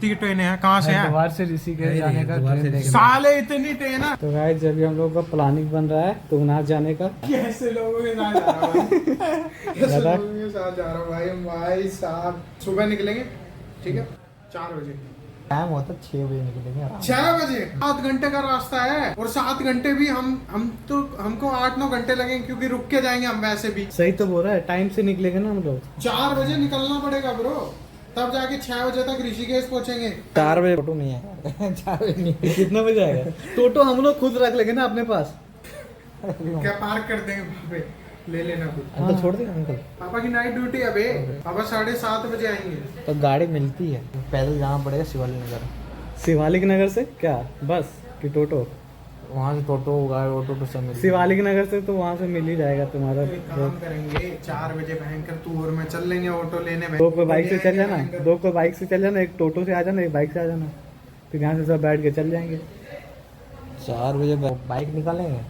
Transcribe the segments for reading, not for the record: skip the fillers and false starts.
की ट्रेन है? कहाँ से है? हरिद्वार से ऋषिकेश जाने का ट्रेन। साले इतनी ट्रेन है? तो गाइस जब भी हम लोग का प्लानिंग बन रहा है तुंगनाथ जाने का। कैसे लोगों के साथ जा रहा हूँ कैसे लोगों के साथ जा रहा हूँ भाई। भाई साहब सुबह निकलेंगे, ठीक है 4 बजे। टाइम होता 6 बजे निकलेंगे। 6 बजे 7 घंटे का रास्ता है, और 7 घंटे भी हमको 8-9 घंटे लगेंगे, क्योंकि रुक के जाएंगे हम वैसे भी। सही तो बोल रहा है, टाइम से निकलेंगे ना हम लोग। 4 बजे निकलना पड़ेगा ब्रो, तब जाके 6 बजे तक ऋषिकेश पहुंचेंगे। 4 बजे टोटो नहीं आएगा। 4 बजे नहीं, कितना बजे आएगा टोटो? हम लोग खुद रख लेंगे ना अपने पास। क्या पार्क कर देंगे वहाँ पे, ले लेना कुछ। अंकल छोड़ देगा अंकल। पापा की नाइट ड्यूटी है बे, पापा 7:30 बजे आएंगे। तो गाड़ी मिलती है, पैदल जाना पड़ेगा शिवालिक नगर। शिवालिक नगर से क्या बस कि टोटो? वहाँ से टोटो गाड़ी ऑटो तो सब मिल। शिवालिक नगर से तो वहाँ से मिल ही जाएगा तुम्हारा। एक काम करेंगे 4 बजे भयंकर तू और मैं चल लेंगे ऑटो लेने। 2 को बाइक से चल जाना, 2 को बाइक से चल जाना, एक टोटो से आ जाना, एक बाइक से आ जाना, फिर यहाँ से सब बैठ के चल जाएंगे। 4 बजे बाइक निकालेंगे।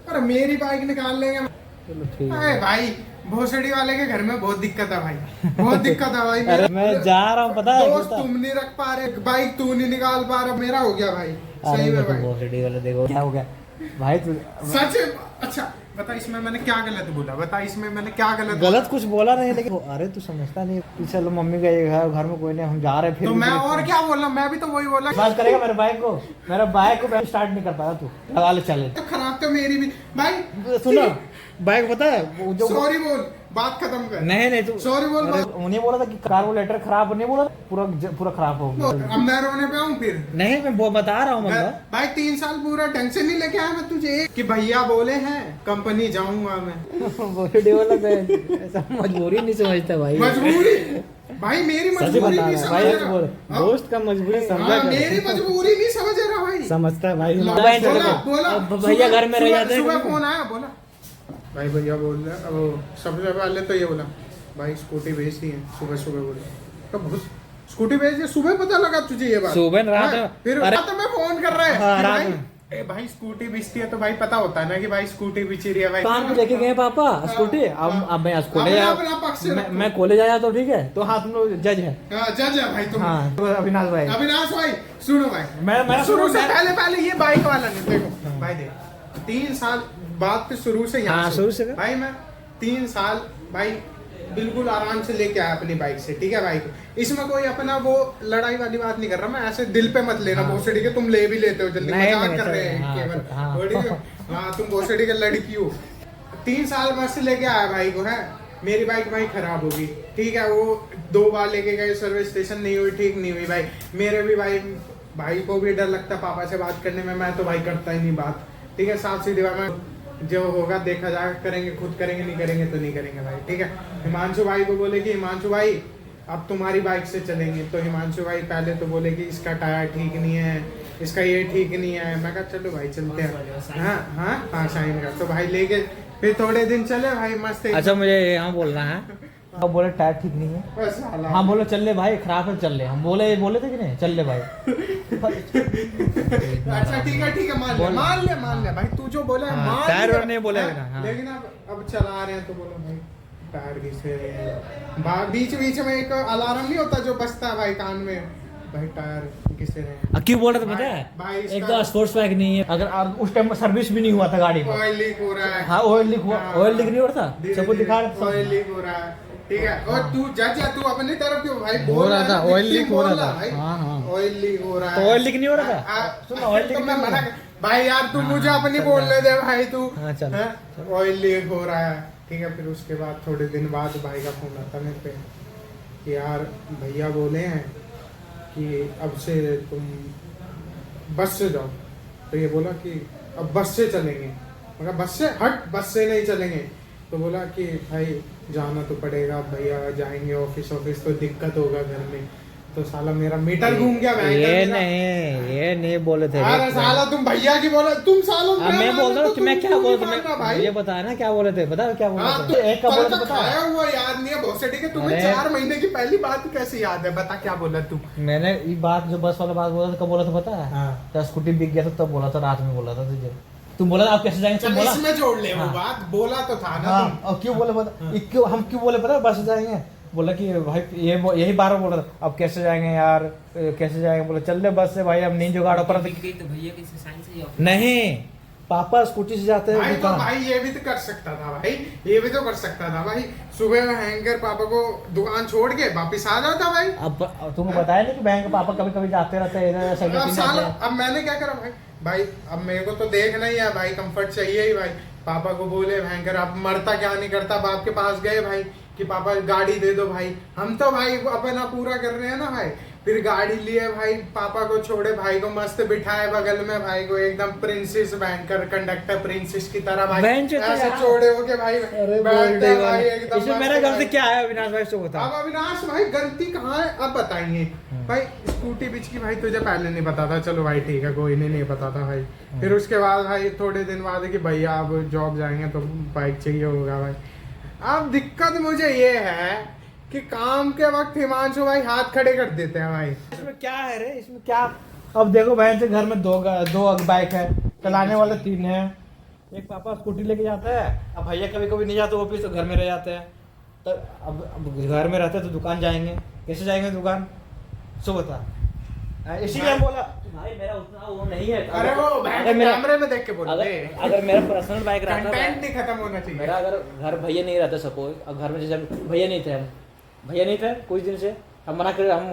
अरे मेरी बाइक निकाल लेंगे। चलो ठीक अरे है भाई भोसड़ी वाले के घर में बहुत दिक्कत है भाई, बहुत दिक्कत है भाई। अरे मैं जा रहा हूँ पता है। दोस्त तुम नहीं रख पा रहे, बाइक तू नहीं निकाल पा रहा, मेरा हो गया भाई। सही में भाई भोसड़ी वाले देखो क्या हो गया भाई तू। सच। अच्छा बता इसमें मैंने क्या गलत बोला, बता इसमें मैंने क्या गलत कुछ बोला नहीं, लेकिन अरे तू समझता नहीं। चलो मम्मी का ये घर में कोई नहीं, हम जा रहे हैं। फिर तो मैं और क्या बोला, मैं भी तो वही बोला। बात करेगा मेरे बाइक को, मेरा बाइक को स्टार्ट नहीं कर पाया, तू लगा ले चले। तो खराब तो मेरी भी भाई। सुनो बाइक पता है जो सॉरी बोल, बात खत्म कर। नहीं तू सॉरी बोल। उन्हें बोला था कि कार्बोरेटर खराब नहीं बोला, पूरा खराब हो गया। अब मैं रोने पे आऊँ फिर? नहीं मैं वो बता रहा हूँ भाई 3 साल पूरा ढंग से नहीं लेके आया मैं तुझे, कि भैया बोले हैं कंपनी जाऊंगा मैं। ऐसा मजबूरी नहीं समझता भाई। मजबूरी भाई, मेरी मजबूरी नहीं समझ रहा। दोस्त का मजबूरी समझा, मेरी मजबूरी नहीं समझ रहा भाई। समझता है भाई। बोला भैया घर में रह जाते हैं। सुबह फोन आया, बोला भाई भैया बोल रहे अब सबसे पहले तो ये बोला भाई स्कूटी भेज दी है। सुबह बोले स्कूटी भेज दी, सुबह पता लगा तुझे ये बात? सुबह रात फिर रात में फोन कर रहा है रात भाई स्कूटी बिचती है तो भाई पता होता है ना कि भाई स्कूटी बिची रही है भाई। काम पे लेके गए पापा स्कूटी। अब मैं कॉलेज मैं कॉलेज आया तो ठीक है, तो हाँ तुम लोग जज है। जज है भाई तुम। हाँ अविनाश भाई सुनो भाई, मैं शुरू से पहले ये बाइक वाला नहीं। देखो भाई देख 3 साल बात तो शुरू से यहाँ शुरू से भाई मैं 3 साल भाई बिल्कुल आराम से लेके आया अपनी बाइक से, ठीक है भाई। इसमें कोई अपना वो लड़ाई वाली बात नहीं कर रहा मैं, ऐसे दिल पे मत लेना भोसड़ी के। तुम ले भी लेते हो जल्दी, मजाक कर रहे हैं केवल। हाँ तुम भोसड़ी के लड़की हो। 3 साल मैं से लेके आया भाई को है। मेरी बाइक भाई खराब होगी, ठीक है। वो 2 बार लेके गए सर्विस स्टेशन, नहीं हुई, ठीक नहीं हुई भाई। मेरे भी भाई को भी डर लगता पापा से बात करने में, मैं तो भाई करता ही नहीं बात, ठीक है। साफ सीधी बात, मैं जो होगा देखा जाएगा, करेंगे खुद करेंगे, नहीं करेंगे तो नहीं करेंगे भाई, ठीक है। हिमांशु भाई को बोले कि हिमांशु भाई अब तुम्हारी बाइक से चलेंगे, तो हिमांशु भाई पहले तो बोले कि इसका टायर ठीक नहीं है, इसका ये ठीक नहीं है। मैं कहा चलो भाई चलते हैं। हाँ शाइन का तो भाई लेके फिर थोड़े दिन चले भाई मस्त। अच्छा मुझे यहाँ बोलना है, अब बोले टायर ठीक नहीं है। हाँ बोलो चल ले भाई, खराब है चल ले। हम बोले थे कि नहीं चल ले भाई। अच्छा ठीक है मान ले भाई, तू जो बोला मान टायर और नहीं बोले लेकिन अब चला रहे हैं तो बोलो भाई टायर घिसे। बीच में एक अलार्म नहीं होता जो बजता है भाई कान में, भाई टायर घिसे रहे। क्यों बोल रहे थे पता है? एक तो स्पोर्ट्स बाइक नहीं है, अगर उस टाइम में सर्विस भी नहीं हुआ था गाड़ी में। ऑयल लीक हो रहा है। हाँ ऑयल लीक नहीं हो रहा था, सबको दिखा रहा। ऑयल लीक हो रहा है, ठीक है। और तू जज है, तू अपनी तरफ क्यों भाई बोल रहा था? ऑयल लीक हो रहा था। ऑयल लीक हो रहा है, तो ऑयल लीक नहीं हो रहा था। सुन ऑयल लीक मैं मना भाई यार तू मुझे अपनी बोलने दे भाई। तू ऑयल लीक हो रहा है, ठीक है। फिर उसके बाद थोड़े दिन बाद भाई का फोन आता मेरे पे कि यार भैया बोले हैं कि अब से तुम बस से जाओ। तो ये बोला कि अब बस से चलेंगे। मगर बस से नहीं चलेंगे। तो बोला कि भाई जाना तो पड़ेगा, भैया जाएंगे ऑफिस तो दिक्कत होगा घर में। तो साला मेरा मीटर घूम गया। ये नहीं बोले थे। अरे साला तुम भैया की बोला, तुम सालों मैं बोल रहा हूँ मैं क्या बोल रहा हूँ, ये बताया ना क्या बोले थे, बता क्या बोले थे? एक का बोले थे पता है? हुआ याद नहीं है बहुत ठीक है। तुम्हें 4 महीने की पहली बात कैसे याद है? बता क्या बोला तू? मैंने ये बात जो बस वाला बात बोला था, कब बोला था पता है? जब स्कूटी बिक गया था तब बोला था, रात में बोला था तुझे। तुम बोला आप कैसे जाएंगे? तुम बोला इसमें जोड़ ले वो बात, बोला तो था ना तुम। और क्यों बोले पता? क्यों हम क्यों बोले पता? बस जाएंगे बोला कि भाई यही बार बोल रहा था अब कैसे जाएंगे यार, कैसे जाएंगे, बोला चल ले बस से भाई, अब नहीं जुगाड़ पर तो भैया किसी साइंस से नहीं, पापा स्कूटी से जाते भाई हैं तो दुकान। भाई ये भी तो कर सकता था भाई, ये भी तो कर सकता था भाई, सुबह में हैंगर पापा को दुकान छोड़ के वापिस आ जाता भाई। अब तुमको बताया नहीं कि बैंक पापा कभी कभी जाते रहते हैं इधर सैंडल अब पीने साल जाते हैं। अब मैंने क्या करा भाई, भाई अब मेरे को तो देखना ही है भाई, कंफर्ट चाहिए ही भाई। पापा को बोले भयंकर, अब मरता क्या नहीं करता, बाप के पास गए भाई कि पापा गाड़ी दे दो भाई, हम तो भाई अपना पूरा कर रहे हैं ना भाई। फिर गाड़ी लिए भाई, पापा को छोड़े, भाई को मस्त बिठाए बगल में, भाई को एकदम प्रिंसेस बैंकर कंडक्टर प्रिंसेस की तरह भाई बेंच ऐसे छोड़े हो के भाई बैठते हैं भाई एकदम। इसमें मेरा गलती क्या है अविनाश भाई से बता। अब अविनाश भाई गलती कहाँ है अब बताएंगे भाई। स्कूटी बिच की भाई तुझे पहले नहीं पता था, चलो भाई ठीक है, कोई नहीं पता था भाई। फिर उसके बाद भाई थोड़े दिन बाद कि भैया अब जॉब जाएंगे तो बाइक चाहिए होगा भाई। अब दिक्कत मुझे ये है कि काम के वक्त हिमांशु भाई हाथ खड़े कर देते हैं भाई। इसमें क्या है रे, इसमें क्या, अब देखो बहन से घर में दो बाइक है, चलाने वाले 3 है, एक पापा स्कूटी लेके जाता है, अब भैया कभी कभी नहीं जाते ऑफिस तो घर में रह जाते हैं। तो अब घर में रहते तो दुकान जाएंगे, कैसे जाएंगे दुकान, सो बता। इसीलिए हम बोला भाई मेरा उतना वो नहीं है। अरे वो कैमरे में देख के बोल रहे, अगर मेरा पर्सनल बाइक रहता, कंटेंट नहीं खत्म होना चाहिए मेरा, अगर घर भैया नहीं रहता सपोज, अब घर में जैसे भैया नहीं थे कुछ दिन से, हम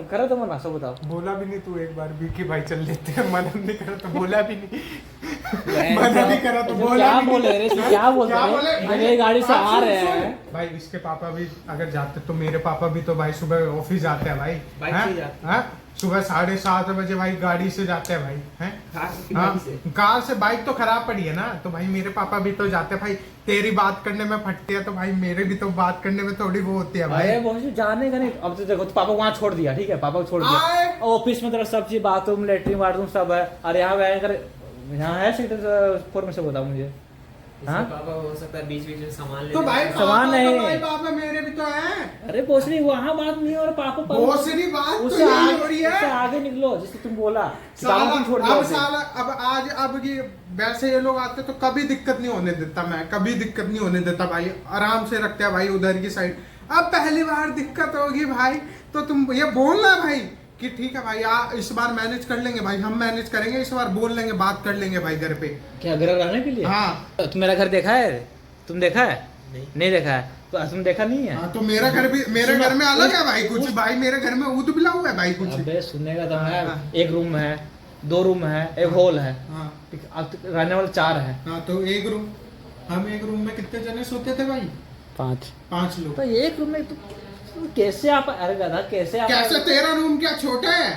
करे तो मना, सब बताओ। बोला भी नहीं तू एक बार भी कि भाई चल लेते हैं, मना नहीं करा तो बोला भी नहीं मना नहीं करा तो बोला क्या भी बोले रे, नहीं। क्या बोल रहे हैं, मेरी गाड़ी से आ रहे हैं भाई। इसके पापा भी अगर जाते तो मेरे पापा भी तो भाई सुबह ऑफिस जाते हैं भाई, बाइक से जाते हैं? सुबह 7:30 बजे भाई गाड़ी से जाते हैं भाई, हैं? कार से कार से बाइक तो खराब पड़ी है ना, तो भाई मेरे पापा भी तो जाते हैं भाई। तेरी बात करने में फटती है तो भाई मेरे भी तो बात करने में थोड़ी वो होती है भाई। अरे वो जाने का नहीं, अब तो देखो तो पापा को वहाँ छोड़ दिया, ठीक है, पापा को छोड़ दिया, ऑफिस में तरफ सब चीज, बाथरूम लेटरिन बाथरूम सब है, और यहाँ है सेक्टर 4 में से बताओ मुझे। हाँ पापा हो सकता है बीच में सामान ले तो भाई सामान नहीं, तो भाई पापा मेरे भी तो हैं। अरे भोसड़ी वहाँ बात नहीं है, और पापा भोसड़ी बात तो उससे यही हो रही है। उससे आगे निकलो, जिससे तुम बोला कि साला पापा तुम छोड़ अब दो। साला अब आज अब की वैसे ये लोग आते तो कभी दिक्कत नहीं होने देता, मैं कभी दिक्कत नहीं होने देता भाई, आराम से रखते हैं भाई उधर की साइड। अब पहली बार दिक्कत होगी भाई तो तुम ये बोलना भाई कि ठीक है भाई इस बार मैनेज कर लेंगे भाई, हम मैनेज करेंगे, इस बार बोल लेंगे, बात कर लेंगे भाई घर पे। क्या घर रहने के लिए? हाँ तुम मेरा घर देखा है? तुम देखा है? नहीं देखा है तो तुम देखा नहीं है। हाँ तो मेरा घर भी, मेरे घर में अलग है भाई कुछ, भाई मेरे घर में ऊद बिला हुआ है भाई कुछ। अबे सुनने का तो है, हाँ। एक रूम है, 2 रूम है, एक हॉल है, हाँ अब रहने वाले 4 है। हाँ तो एक रूम, हम एक रूम में कितने जने सोते थे भाई? 5 लोग। तो एक रूम में तो कैसे आप, अरे गधा कैसे आप, कैसे तेरा रूम क्या छोटा है?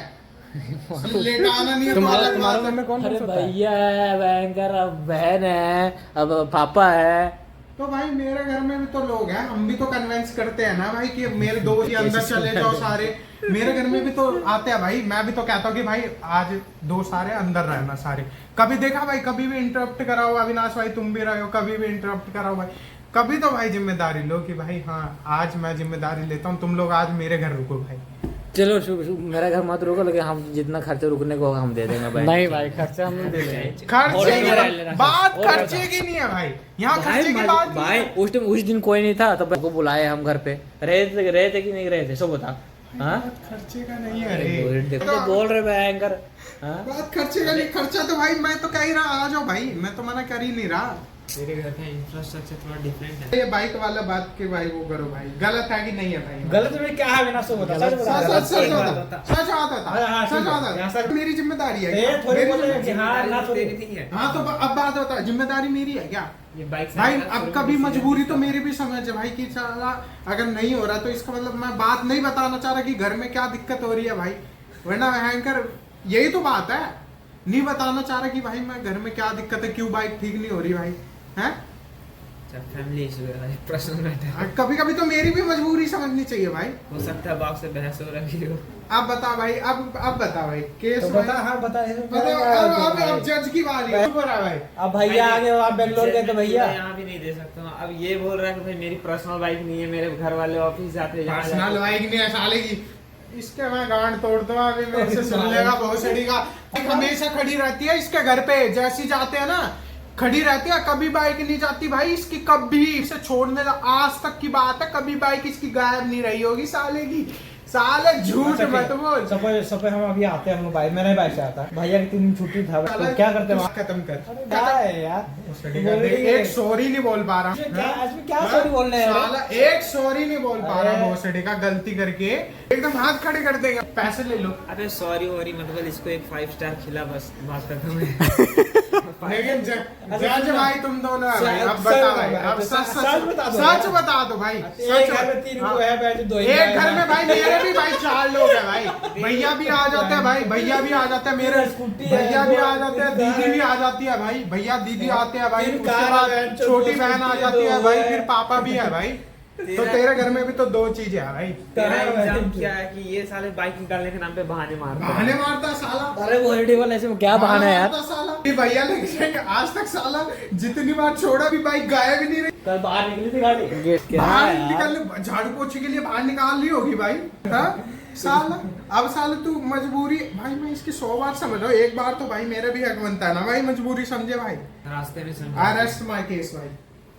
लेट आना नहीं है तो अलग बात है। कौन? अरे भैया है, भयंकर, अब बहन है, अब पापा है। तो भाई मेरे घर में भी तो लोग हैं, हम भी तो कन्विंस करते हैं ना भाई कि मेरे दोस्त ही अंदर चले जाओ सारे। मेरे घर में भी तो आते हैं भाई, मैं भी तो कहता हूँ कि भाई आज 2 सारे अंदर रहना सारे। कभी देखा भाई कभी भी इंटरप्ट करा हो अविनाश भाई, तुम भी रहे हो, कभी भी इंटरप्ट करा हो भाई, कभी तो भाई जिम्मेदारी लो कि भाई हाँ आज मैं जिम्मेदारी लेता हूँ, तुम लोग आज मेरे घर रुको भाई। चलो मेरा घर मत रुको, लेकिन हम जितना खर्चा रुकने को होगा हम दे देंगे भाई। नहीं भाई खर्चा हम नहीं दे देंगे। खर्चे की बात खर्चे की नहीं है भाई, यहाँ खर्चे की बात भाई उस दिन कोई नहीं था तो बुलाए हम घर पे, रहे थे कि नहीं रहे थे, सो बता। हाँ खर्चे का नहीं है रे, तो बोल रहे भयंकर। बात खर्चे का नहीं, खर्चा तो भाई मैं तो कह ही रहा आ जाओ भाई, मैं तो मना कर ही नहीं रहा। मेरे घर का इंफ्रास्ट्रक्चर थोड़ा डिफरेंट है। ये बाइक वाला बात के भाई वो करो भाई, गलत है कि नहीं है भाई? गलत में क्या है बिना, सो बता। सच आता था, मेरी जिम्मेदारी है। हाँ तो अब बात होता है, जिम्मेदारी मेरी है क्या ये बाइक भाई? अब कभी मजबूरी तो मेरी भी समझ है भाई कि साला अगर नहीं हो रहा तो इसका मतलब मैं बात नहीं बताना चाह रहा कि घर में क्या दिक्कत हो रही है भाई, वरना भयंकर यही तो बात है, नहीं बताना चाह रहा कि भाई मैं घर में क्या दिक्कत है, क्यों बाइक ठीक नहीं हो रही भाई, हैं? फैमिली इशू है, पर्सनल मैटर। कभी कभी तो मेरी भी मजबूरी समझनी चाहिए भाई। हो सकता है बाप से बहस हो रही हो। अब बता भाई, अब बता भाई केस तो बता। हाँ बता, अब जज की बारी है भाई। अब भैया आगे आप बेंगलोर गए तो भैया यहाँ भी नहीं दे सकता हूँ। अब ये बोल रहा है कि भाई मेरी पर्सनल बाइक नहीं है, मेरे घर वाले ऑफिस जाते हैं, पर्सनल बाइक नहीं है साले की, इसके मैं गांड तोड़ दूंगा अभी मेरे से सुन लेगा बहुत सड़ी का। हमेशा खड़ी रहती है इसके घर पे, जैसी जाते हैं ना खड़ी रहती है, कभी बाइक नहीं जाती भाई इसकी, कभी इसे छोड़ने आज तक की बात है, कभी बाइक इसकी गायब नहीं रही होगी साले की। साले झूठ मत बोल। सपोज हम अभी आते हैं, हम लोग बाइक मेरे बाइक से आता है, भैया की 3 दिन छुट्टी था, तो क्या करते हैं? खत्म कर। क्या है यार, एक सॉरी नहीं बोल पा रहा, क्या सॉरी बोलने हैं? साला एक सॉरी नहीं बोल पा रहा, भोसड़ी का गलती करके एकदम हाथ खड़े कर देगा, पैसे ले लो। अबे सॉरी वॉरी मतलब इसको एक 5 स्टार खिला, बस बात खत्म है। लेकिन जज भाई तुम दोनों है भाई, अब बता भाई, अब सच बता दो भाई। एक घर में 3 को है बैठ, 2 एक घर में भाई मेरे भी भाई 4 लोग हैं भाई, भैया भी आ जाते हैं भाई, भैया भी आ जाते हैं मेरे, भैया भी आ जाते हैं, दीदी भी आ जाती है भाई, भैया दीदी आते हैं भाई, उसके बाद छोटी बहन आ जाती है भाई, फिर पापा भी है भाई। तो तेरे घर में भी तो 2 चीजें है भाई। तेरा एग्जाम क्या है कि ये साले बाइक निकालने के नाम पे बहाने मारता है। बहाने मारता साला। अरे वो एडिबल ऐसे में क्या बहाना है यार? मारता साला। ये भैया लेके जाएंगे, आज तक साला जितनी बार छोड़ा भी बाइक गायब ही नहीं रही। कल बाहर निकली थी गाड़ी, गेट के बाहर निकल, झाड़ू पोछे के लिए बाहर निकाल ली होगी भाई। हाँ? साला अब साला तू मजबूरी भाई, मैं इसकी 100 बार समझ रहा हूँ, एक बार तो भाई मेरा भी हक बनता है ना भाई, मजबूरी समझे भाई। रास्ते में सुन अरेस्ट माय केस भाई।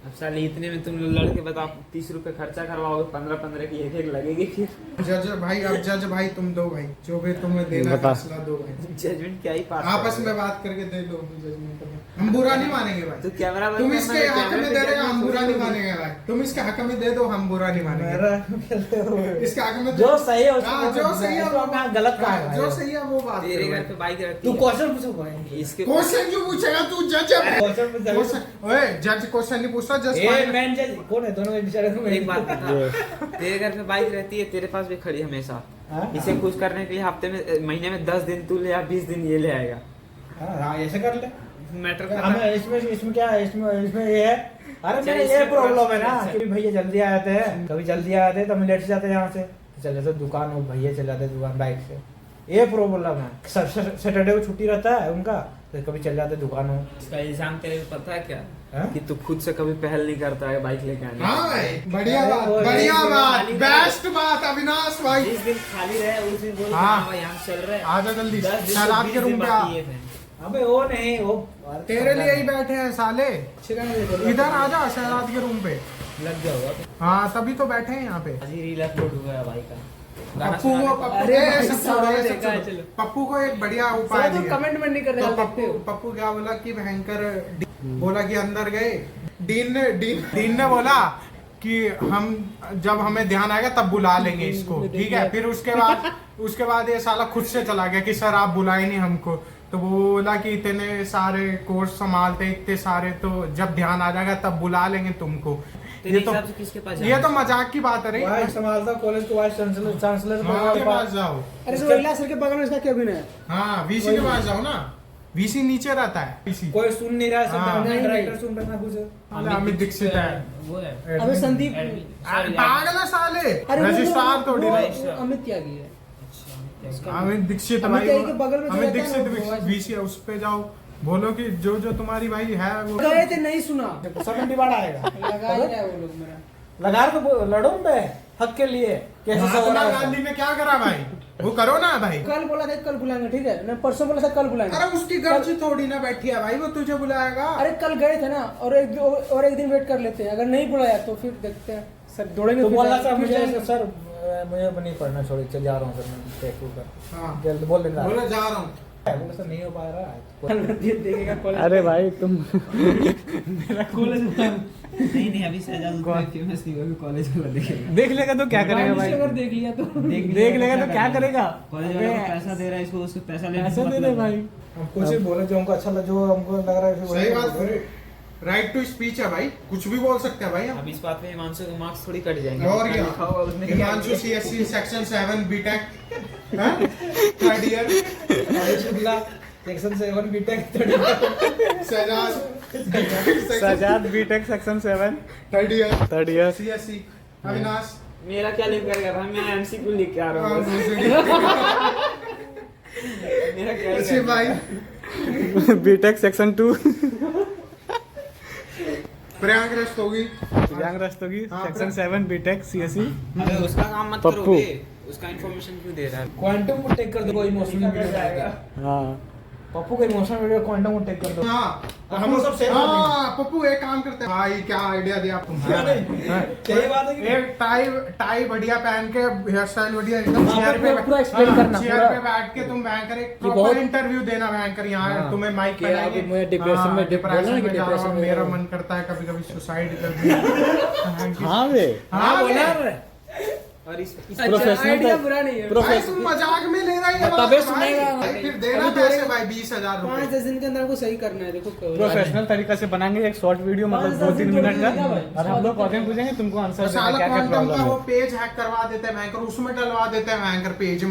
अब साले इतने में तुम लड़के बताओ 30 रुपए खर्चा करवाओगे, 15-15 की एक लगेगी फिर। जज भाई, अब जज भाई तुम दो भाई, जो भी तुम्हें देना फैसला दो भाई, जजमेंट क्या ही पास आपस में बात करके दे दो जजमेंट। हम बुरा नहीं मानेंगे भाई, तो कैमरा तुम इसके हक में दे रहे हो, हम बुरा नहीं मानेंगे भाई, तुम इसके हक में दे दो, हम बुरा नहीं मानेंगे। इसके हक में जो सही है हाँ, जो सही है वो गलत कहा है, जो सही है वो बात। तेरे घर पे बाइक रहती तू है, क्वेश्चन पूछो भाई, इसके क्वेश्चन क्यों पूछेगा तू? जज है। ओए जज क्वेश्चन नहीं पूछता, जज मैन जज कौन है? दोनों एक दूसरे को एक बात बता, तेरे घर पे बाइक रहती है, तेरे पास भी खड़ी है हमेशा, इसे खुश करने के लिए हफ्ते में महीने में 10 दिन तू ले या 20 दिन ये ले आएगा। हाँ ऐसे कर ले, मैटर हमें इसमें क्या है, इसमें ये है। अरे मेरे ये प्रॉब्लम है ना कि भैया जल्दी आ जाते हैं, कभी जल्दी आ जाते हैं तो हम लेट से जाते हैं यहाँ से, चले जाते दुकान, वो भैया चले जाते दुकान बाइक से, ये प्रॉब्लम है। सैटरडे को छुट्टी रहता है उनका, तो कभी चल जाते दुकान हो। इसका इल्जाम तेरे को पता है क्या है? कि तू खुद से कभी पहल नहीं करता है बाइक लेके आने। हाँ भाई, बढ़िया बात, बेस्ट बात अविनाश भाई। जिस दिन खाली रहे उस दिन बोल हाँ। यहाँ चल रहे हैं, आजा जल्दी, 10 दिन शराब के रूम पे आ। अबे वो नहीं, वो तेरे लिए ही बैठे हैं साले, इधर आजा शहराज के रूम पे। लग गया होगा। हाँ तभी तो बैठे हैं यहाँ पे। आज ही रील अपलोड हुआ है भाई का। पप्पू को पप्पू को एक बढ़िया उपाय दिया। कमेंट में नहीं कर रहे तो पप्पू क्या बोला कि भयंकर बोला कि अंदर गए, डीन ने बोला कि हम जब हमें ध्यान आएगा तब बुला लेंगे इसको, ठीक है। फिर उसके बाद ये साला खुद से चला गया कि सर आप बुलाए नहीं हमको, तो वो बोला कि इतने सारे कोर्स संभालते इतने सारे, तो जब ध्यान आ जाएगा तब बुला लेंगे तुमको। ये तो किसके पास ये तो मजाक की बात है रही। वाइस संभालता कॉलेज के वाइस चांसलर के पास जाओ। अरे तो इला सर के बगल में इसका क्या अभिनय है? हाँ वीसी के पास जाओ ना, वीसी नीचे रहता है। वीसी कोई सुन नहीं रहा, हाँ। सब डायरेक्टर सुन रहा है कुछ। अमित दीक्षित है वो है। अबे संदीप, पागल है साले, अरे रजिस्ट्रार थोड़ी वो ना। अमित त्यागी है। अमित दीक्षित अमित भाई, त्यागी के बगल में जो अमित रहता है ना, दीक्षित वीसी है, उस पे जाओ, बोलो कि जो जो तुम्हारी भाई है वो गए थे नहीं सुना, सब डिमांड आएगा, लगा ही रहा है वो लोग मेरा। लगा तो लड़ो पे हक के लिए। कैसे महात्मा गांधी ने क्या करा भाई, वो करो ना भाई। कल बोला था कल बुलाएंगे, ठीक है ना, परसों बोला था कल बुलाएंगे। अरे उसकी गर्ज थोड़ी ना बैठी है भाई, वो तुझे बुलाएगा। अरे कल गए थे ना, और एक दिन वेट कर लेते हैं, अगर नहीं बुलाया तो फिर देखते हैं सर, दौड़ेंगे। तो फिर बोला जाएंगे, सर फिर मुझे जाएंगे। सर मुझे नहीं पढ़ना, छोड़ चल जा रहा हूँ सर, मैं टेक कर। हाँ जल्द बोल देना, बोले जा रहा हूँ। बोले सर नहीं हो पा रहा। देखेगा कॉलेज। अरे भाई तुम मेरा कॉलेज नहीं अभी शहजाद फेमस नहीं होगी, कॉलेज वाला देखेगा। देख लेगा तो क्या करेगा भाई, अगर देख लिया तो देख लेगा तो क्या करेगा। कॉलेज वाला को पैसा दे रहा है, इसको उसको पैसा लेने ऐसे दे दे भाई, हम कुछ भी बोले जो हमको अच्छा लगा, जो हमको लग रहा है सही बात, राइट टू स्पीच है भाई, कुछ भी बोल सकते हैं भाई हम। अब इस बात पे हिमांशु के मार्क्स थोड़ी कट जाएंगे। और क्या, लिखा होगा उसमें क्या Himanshu CSC section 7 BTech third year, section 7 BTech Sajad BTech section 7 third year year. CSC. Avinash मेरा क्या लिख करेगा भाई, मैं एमसीक्यू लिख के आ रहा हूँ। मेरा क्या अच्छी भाई बीटेक सेक्शन 2 प्रियांक रस्तोगी, हाँ, सेक्शन 7 बीटेक सीएससी। अरे उसका काम मत पप्पू। करोगे, उसका इन्फॉर्मेशन क्यों दे रहा है? क्वांटम को टेक कर दो, इमोशनल वीडियो जाएगा। हाँ पप्पू का इमोशनल वीडियो क्वांटम को टेक कर दो। हाँ हम लोग सब शेयर कर देंगे। हाँ पप्पू एक काम करते हैं भाई, क्या आइडिया दिया तुम। सही बात है कि एक टाई बढ़िया पहन के, हेयर स्टाइल बढ़िया एकदम, चेयर पे पूरा एक्सप्लेन करना चेयर पूरा। पे बैठ के तुम बैंकर एक बहुत- प्रॉपर इंटरव्यू देना बैंकर यहाँ हाँ। तुम्हें माइक कि बनाएंगे। अभी मुझे डिप्रेशन में- डिप्रेशन बोला ना कि में जा रहा डिप्रेशन हूँ, में मेरा जा रहा मन करता है कभी कभी सुसाइड कर दूं। हाँ बे, हाँ बोला बे। रे। और इस प्रोफेशनल आइडिया बुरा नहीं है। भाई तुम मजाक में ले रहे हो तबे सुनेगा। फिर देना अभी पैसे थोड़े- भाई 20,000 रुपए। 5-10 दिन के अंदर को सही करना है। देखो प्रोफेशनल तरीका से बनाएंगे एक शॉर्ट वीडियो, मतलब 2-3 मिनट का, और हम लोग क्वेश्चन पूछेंगे, तुमको आंसर देना साला क्या क्या क्वांटम का प्रॉब्लम वो है। पेज हैक करवा देते हैं बैंकर, उसमें डलवा देते हैं बैंकर, पेज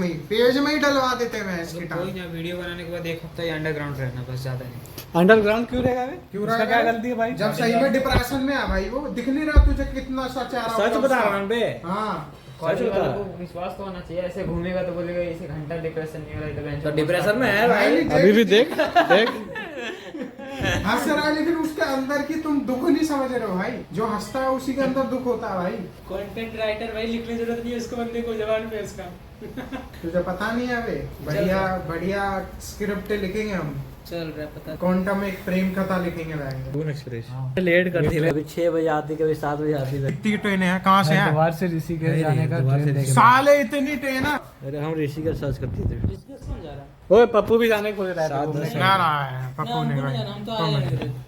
में ही डलवा देते हैं इसकी कोई टांग। ना, वीडियो बनाने के बाद एक हफ्ता ही अंडरग्राउंड रहना, बस ज्यादा नहीं। अंडरग्राउंड क्यों रहेगा बे? क्यों उसका रहेगा? क्या गलती है भाई? जब सही में डिप्रेशन में है भाई, वो दिख नहीं रहा तुझे कितना सा चेहरा सच होगा बता उसका? रहा हूँ बे। हाँ सच कॉलेज बता वालों रहा को विश्वास तो होना चाहिए, ऐसे घूमेगा तो बोलेगा इसे घंटा डिप्रेशन नहीं हो रहा है, तो बेंच तो डिप्रेशन में है भाई। भाई, अभी भी देख देख हंस रहा है, लेकिन उसके अंदर की तुम दुख नहीं समझ रहे हो भाई। जो हंसता है उसी के अंदर दुख होता है भाई। कंटेंट राइटर भाई, लिखने की जरूरत नहीं है उसको, बंदे को जबान पे इसका। तुझे पता नहीं है बे, बढ़िया बढ़िया स्क्रिप्ट लिखेंगे हम। चल रहा है पता। क्वांटम एक प्रेम कथा लिखेंगे बैंकर। लेट कर दी, कभी 6 बजे आती, कभी 7 बजे आती। कितनी ट्रेन है, कहाँ से है? हरिद्वार से ऋषिकेश जाने का ट्रेन देख। साले इतनी ट्रेन है। अरे हम ऋषिकेश सर्च करते थे। ऋषिकेश कौन जा रहा है? ओए पप्पू भी जाने को रहा था घूमने। ना रहा है पप्पू हमको ने नहीं भाई। जाना, हम तो आए हैं।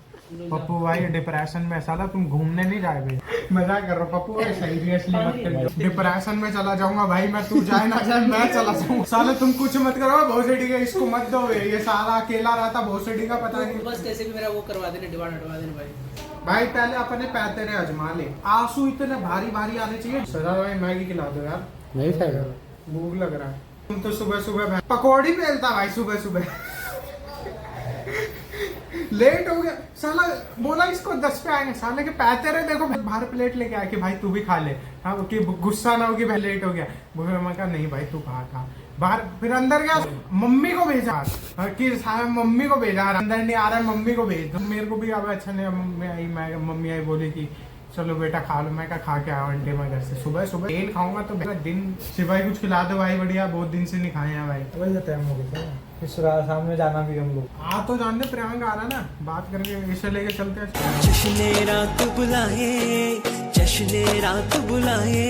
पप्पू भाई डिप्रेशन में, साला तुम घूमने नहीं जाए भाई। मजाक कर रहा हूँ पप्पू भाई, सीरियसली मत करियो। डिप्रेशन में चला जाऊंगा भाई मैं, तू जाए ना जाए मैं चला जाऊंगा। साले तुम कुछ मत करो, भोसड़ी का इसको मत दो बे। ये साला अकेला रहता भोसड़ी का, पता नहीं। बस कैसे भी मेरा वो करवा देना, डिमांड हटवा देना भाई। भाई पहले अपने पैतेरे आजमा ले, आंसू इतने भारी भारी आने चाहिए। सदा भाई मैगी खिला दो यार, नहीं खाएगा। भूख लग रहा है। तुम तो सुबह सुबह पकौड़ी बेलता भाई, सुबह सुबह लेट हो गया। साला बोला इसको 10 पे आएंगे, साले के पैतेरे देखो बाहर प्लेट लेके आए कि भाई तू भी खा ले। हाँ कि गुस्सा ना हो कि भाई लेट हो गया। मैं कहा नहीं भाई तू खा बाहर। फिर अंदर गया, मम्मी को भेजा कि साहब मम्मी को भेजा, अंदर नहीं आ रहा है मम्मी को भेज। मेरे को भी अब अच्छा नहीं, मम्मी आई बोली कि चलो बेटा खा लो। मैं खा के आया अंडे में घर से। सुबह सुबह तेल खाऊंगा तो दिन सिवाय कुछ खिला दो भाई, बढ़िया। बहुत दिन से नहीं खाए हैं भाई। वही जाते हैं हम लोग, फिर सामने जाना भी हम लोग। आ तो जानते प्रियंक आ रहा ना, बात करके इसे लेके चलते हैं। जश्न रात बुलाए, जश्न रात बुलाए,